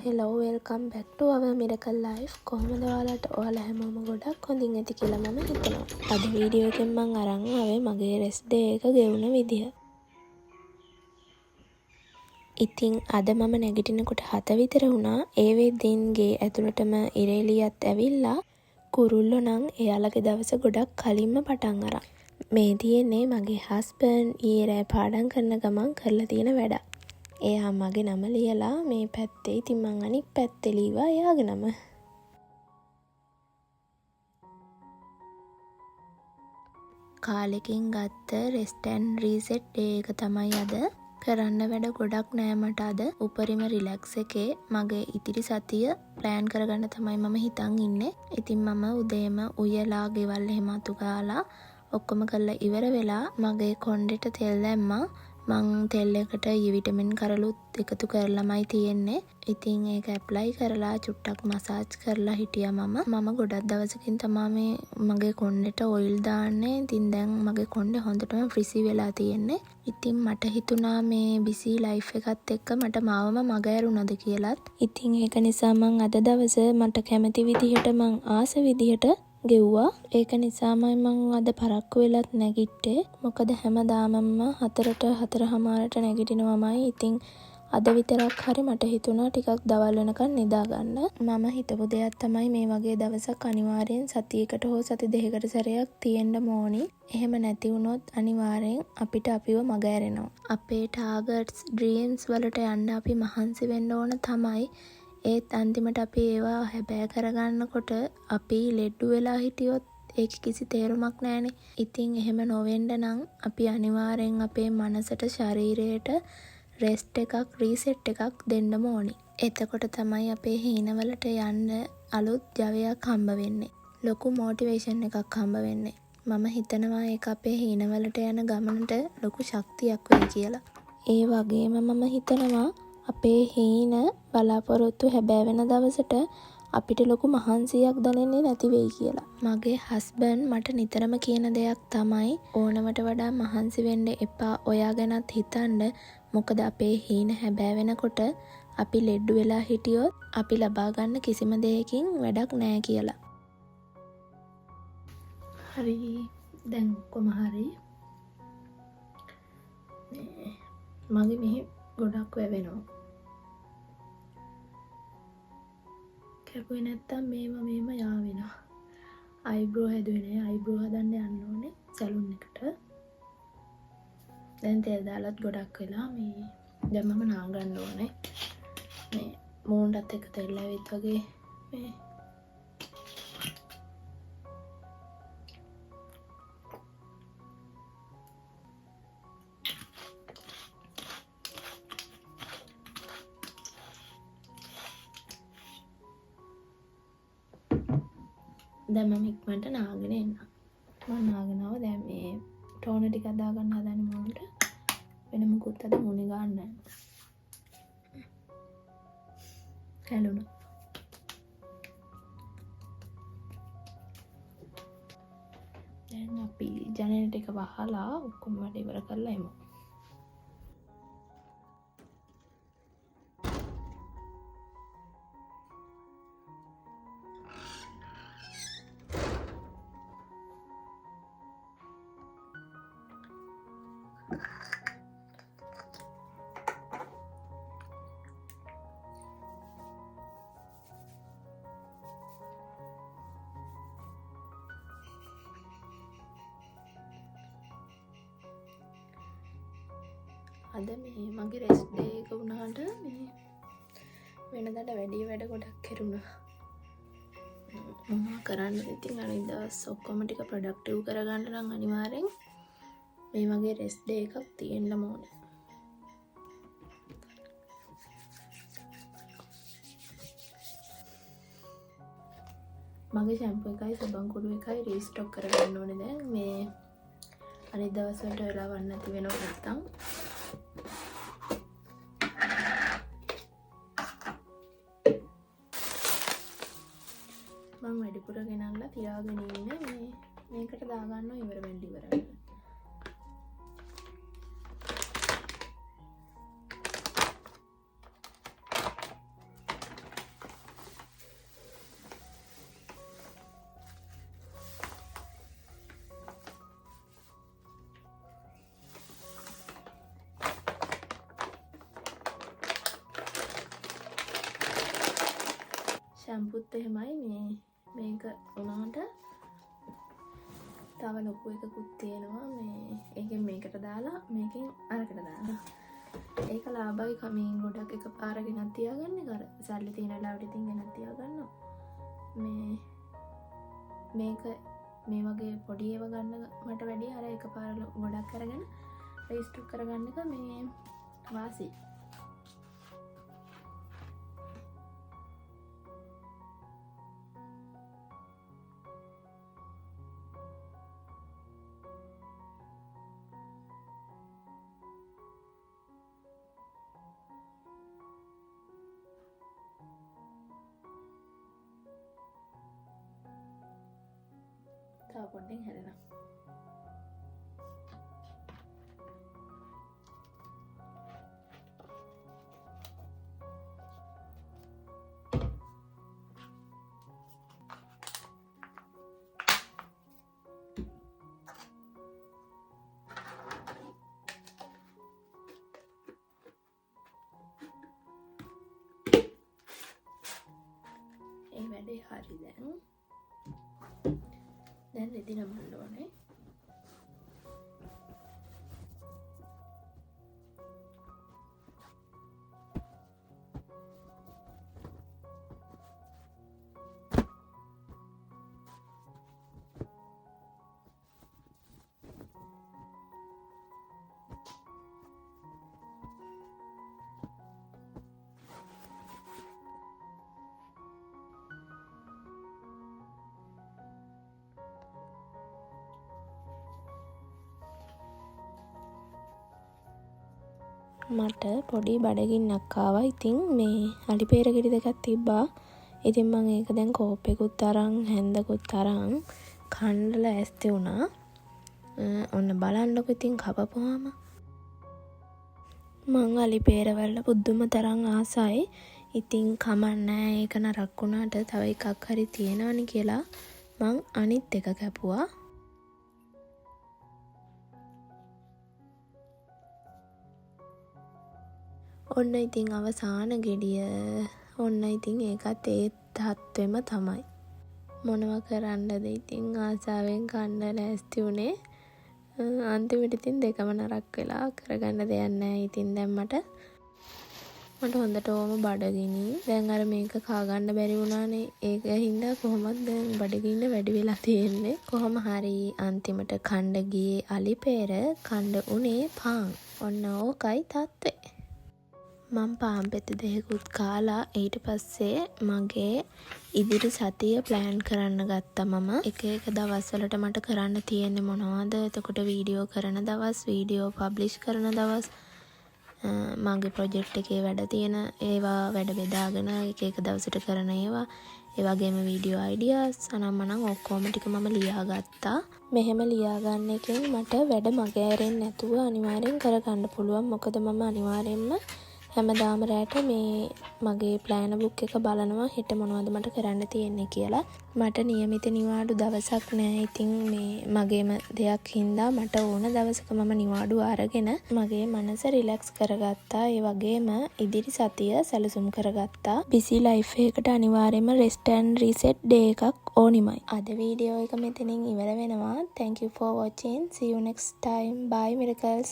Hello, welcome back to our Miracle Life. කොහොමද ඔයාලා හැමෝම ගොඩක් හොඳින් ඇති කියලා මම හිතනවා. අද වීඩියෝ එකෙන් මම අරන් ආවේ මගේ රෙස්ට් ඩේ එක ගෙවුන විදිහ. ඉතින් අද මම නැගිටිනකොට 7 විතර වුණා. ඒ වෙද්දින්ගේ ඇතුළටම ඉරේලියත් ඇවිල්ලා කුරුල්ලෝ නම් එයාලගේ දවස ගොඩක් කලින්ම පටන් අරන්. මේ තියෙන්නේ මගේ හස්බන්ඩ් ඊයේ රෑ පාඩම් කරන ගමන් කරලා තියෙන වැඩක්. එයා මගේ නම ලියලා මේ පැත්තේ ඉතින් මං අනිත් පැත්තේ ලියවා එයාගේ නම. කාලෙකින් ගත්ත රෙස්ට් ඇන්ඩ් රීසෙට් ඩේ එක තමයි අද. කරන්න වැඩ ගොඩක් නෑ මට අද. උපරිම රිලැක්ස් එකේ මගේ ඉතිරි සතිය ප්ලෑන් කරගන්න තමයි මම හිතන් ඉන්නේ. ඉතින් මම උදේම උයලා ගෙවල් එහෙම අතු ගාලා ඔක්කොම කරලා ඉවර වෙලා මගේ කොණ්ඩෙට තෙල් දැම්මා. මං තෙල් එකට විටමින් කරලුත් එකතු කරලාමයි තියෙන්නේ. ඉතින් ඒක ඇප්ලයි කරලා චුට්ටක් මසාජ් කරලා හිටියා මම ගොඩක් දවසකින් තමයි මගේ කොණ්ඩෙට ඔයිල් දාන්නේ. ඉතින් දැන් මගේ කොණ්ඩේ හොඳටම ෆ්‍රිසි වෙලා තියෙන්නේ. ඉතින් මට හිතුණා මේ බිසි ලයිෆ් එකත් එක්ක මට මාවම මග ඇරුණාද කියලාත්. ඉතින් ඒක නිසා මං අද දවස මට කැමති විදිහට මං ආස විදිහට ගෙව්වා. ඒක නිසාමයි මං අද පරක්කු වෙලත් නැගිට්ටේ. මොකද හැමදාමම 4:00ට නැගිටිනවමයි. ඉතින් අද විතරක් හරි මට හිතුණා ටිකක් දවල් වෙනකන් නිදා ගන්න. මම හිතපු දෙයක් තමයි මේ වගේ දවසක් අනිවාර්යෙන් සතියකට හෝ සති දෙකකට සැරයක් තියෙන්න ඕනි. එහෙම නැති වුණොත් අනිවාර්යෙන් අපිට අපිව මග ඇරෙනවා. අපේ ටාගට්ස් ඩ්‍රීම්ස් වලට යන්න අපි මහන්සි වෙන්න ඕන තමයි. ඒත් අන්තිමට අපි ඒවා හැබෑ කරගන්නකොට අපි ලෙඩ්ඩු වෙලා හිටියොත් ඒක කිසි තේරුමක් නැහැනේ. ඉතින් එහෙම නොවෙන්න නම් අපි අනිවාර්යෙන් අපේ මනසට ශරීරයට රෙස්ට් එකක් රීසෙට් එකක් දෙන්නම ඕනි. එතකොට තමයි අපේ හීනවලට යන්න අලුත් ජවයක් හම්බ වෙන්නේ. ලොකු මොටිවේෂන් එකක් හම්බ වෙන්නේ. මම හිතනවා ඒක අපේ හීනවලට යන ගමනට ලොකු ශක්තියක් වෙයි කියලා. ඒ වගේම මම හිතනවා අපේ හීන බලාපොරොත්තු හැබෑ වෙන දවසට අපිට ලොකු මහන්සියක් දැනෙන්නේ නැති වෙයි කියලා. මගේ හස්බන්ඩ් මට නිතරම කියන දෙයක් තමයි ඕනවට වඩා මහන්සි වෙන්න එපා. ඔයා ගැනත් හිතන්න. මොකද අපේ හීන හැබෑ වෙනකොට අපි ලෙඩ්ඩු වෙලා හිටියොත් අපි ලබා ගන්න කිසිම දෙයකින් වැඩක් නැහැ කියලා. හරි. දැන් කොහොම හරි මගේ මෙහි ගොඩක් වැවෙනවා. කැපුවේ නැත්තම් මේම යාවෙනවා. අයිබ්‍රෝ හැදුවේ නෑ. අයිබ්‍රෝ හදන්න යන්න ඕනේ සැලුන් එකට. දැන් තෙල් දාලත් ගොඩක් වෙලා මේ දැන් මම නාගන්න ඕනේ. මේ මූණටත් එක තෙල් ඇවිත් වගේ මේ දැන් මම ඉක්මනට නාගෙන එන්න. මම නාගෙනව දැන් මේ ටෝනර් ටික දාගන්න හදන්නේ මොකට? වෙන මොකුත් අද මොනේ ගන්න නැහැ. හැලුණා. දැන් අපි ජනේල ටික වහලා ඔක්කොම වැඩ ඉවර කරලා එමු. අද මේ මගේ රෙස්ට් ඩේ එක වුණාට මේ වෙනදාට වැඩි වැඩ ගොඩක් කෙරුණා. මම කරන්න ඉතින් අනිත් දවස් ඔක්කොම ටික ප්‍රොඩක්ටිව් කරගන්න නම් අනිවාර්යෙන් මේ වගේ රෙස්ට් ඩේ එකක් තියෙන්න ඕනේ. මගේ ෂැම්පූ එකයි සබන් කුඩු එකයි රීස්ටොක් කරගන්න ඕනේ දැන්. මේ අනිත් දවස් වලට වෙලාවක් නැති වෙනව නැත්තම් මම වැඩිපුර ගෙනල්ලා තියාගෙන ඉන්නේ මේකට දාගන්නවා ඉවර වෙන්න ඉවරයි. ෂැම්පුත් එහෙමයි මේක උනාට තව ලොකු එකකුත් තියෙනවා මේ ඒකෙන් මේකට දාලා මේකෙන් අරකට දාලා ඒක ලාභයි කමින් ගොඩක් එක පාර ගෙනත් තියාගන්න කර සල්ලි තියෙන වෙලාවට ඉතින් ගෙනත් තියාගන්න මේක මේ වගේ පොඩි ඒවා ගන්න මට වැඩි අර එක පාර ගොඩක් අරගෙන රීස්ටොක් කරගන්න එක මේ වාසි තව පොඩ්ඩෙන් හැදෙනවා ඒ වැඩේ හරි දැන් රෙදි නමන්න ඕනේ මට පොඩි බඩගින්නක් ආවා. ඉතින් මේ අලි පෙර ගෙඩි දෙකක් තිබ්බා. ඉතින් මම ඒක දැන් කෝප්පෙකුත් අරන් හැන්දකුත් අරන් කන්න ලෑස්ති වුණා. ඔන්න බලන්නකො ඉතින් කපපුවාම. මං අලි පෙර වල පුදුම තරම් ආසයි. ඉතින් කමන්නේ ඒක නරක් වුණාට තව එකක් හරි තියෙනවනේ කියලා මං අනිත් එක කැපුවා. ඔන්න ඉතින් අවසාන ගෙඩිය ඔන්න ඉතින් ඒකත් ඒ තත්වෙම තමයි මොනවා කරන්නද ඉතින් ආසාවෙන් කන්න ලෑස්ති වුණේ අන්තිමට ඉතින් දෙකම නරක් වෙලා කරගන්න දෙයක් නැහැ ඉතින් දැන් මට හොඳටම බඩගිනි දැන් අර මේක කා ගන්න බැරි වුණානේ ඒක හින්දා කොහොමද දැන් බඩගින්න වැඩි වෙලා තියෙන්නේ කොහොම හරි අන්තිමට කණ්ඩ ගියේ අලි පෙර කණ්ඩ උනේ පාන් ඔන්න ඕකයි තත්ත්වේ මම පාන් පෙති දෙකකුත් කාලා ඊට පස්සේ මගේ ඉදිරි සතිය ප්ලෑන් කරන්න ගත්තා මම එක දවස් වලට මට කරන්න තියෙන්නේ මොනවද එතකොට වීඩියෝ කරන දවස් වීඩියෝ පබ්ලිෂ් කරන දවස් මගේ ප්‍රොජෙක්ට් එකේ වැඩ තියෙන ඒවා වැඩ බෙදාගෙන එක දවසට කරන ඒවා ඒ වගේම වීඩියෝ අයිඩියාස් අනම්මනම් ඔක්කොම ටික මම ලියාගත්තා මෙහෙම ලියා ගන්න එකෙන් මට වැඩ මගේ ඇරෙන්නේ නැතුව අනිවාර්යෙන් කරගන්න පුළුවන් මොකද මම අනිවාර්යෙන්ම හැමදාම රැට මේ මගේ ප්ලෑන් බුක් එක බලනවා හෙට මොනවද මට කරන්න තියෙන්නේ කියලා. මට નિયમિત නිවාඩු දවසක් නෑ. ඉතින් මේ මගේම දෙයක් හින්දා මට ඕන දවසක මම නිවාඩු අරගෙන මගේ මනස රිලැක්ස් කරගත්තා. ඒ වගේම ඉදිරි සතිය සැලසුම් කරගත්තා. බිසි ලයිෆ් එකකට අනිවාර්යයෙන්ම රෙස්ට් ඇන්ඩ් රීසෙට් ඩේ එකක් ඕනිමයි. අද වීඩියෝ එක මෙතනින් ඉවර වෙනවා. Thank you for watching. See you next time. Bye miracles.